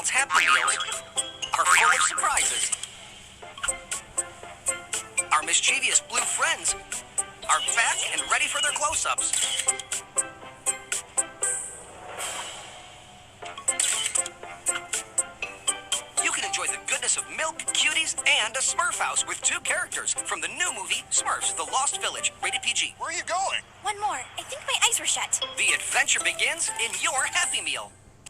McDonald's Happy Meals are full of surprises. Our mischievous blue friends are back and ready for their close-ups. You can enjoy the goodness of milk, cuties, and a Smurf house with 2 characters from the new movie Smurfs, The Lost Village, rated PG. Where are you going? One more. I think my eyes were shut. The adventure begins in your Happy Meal.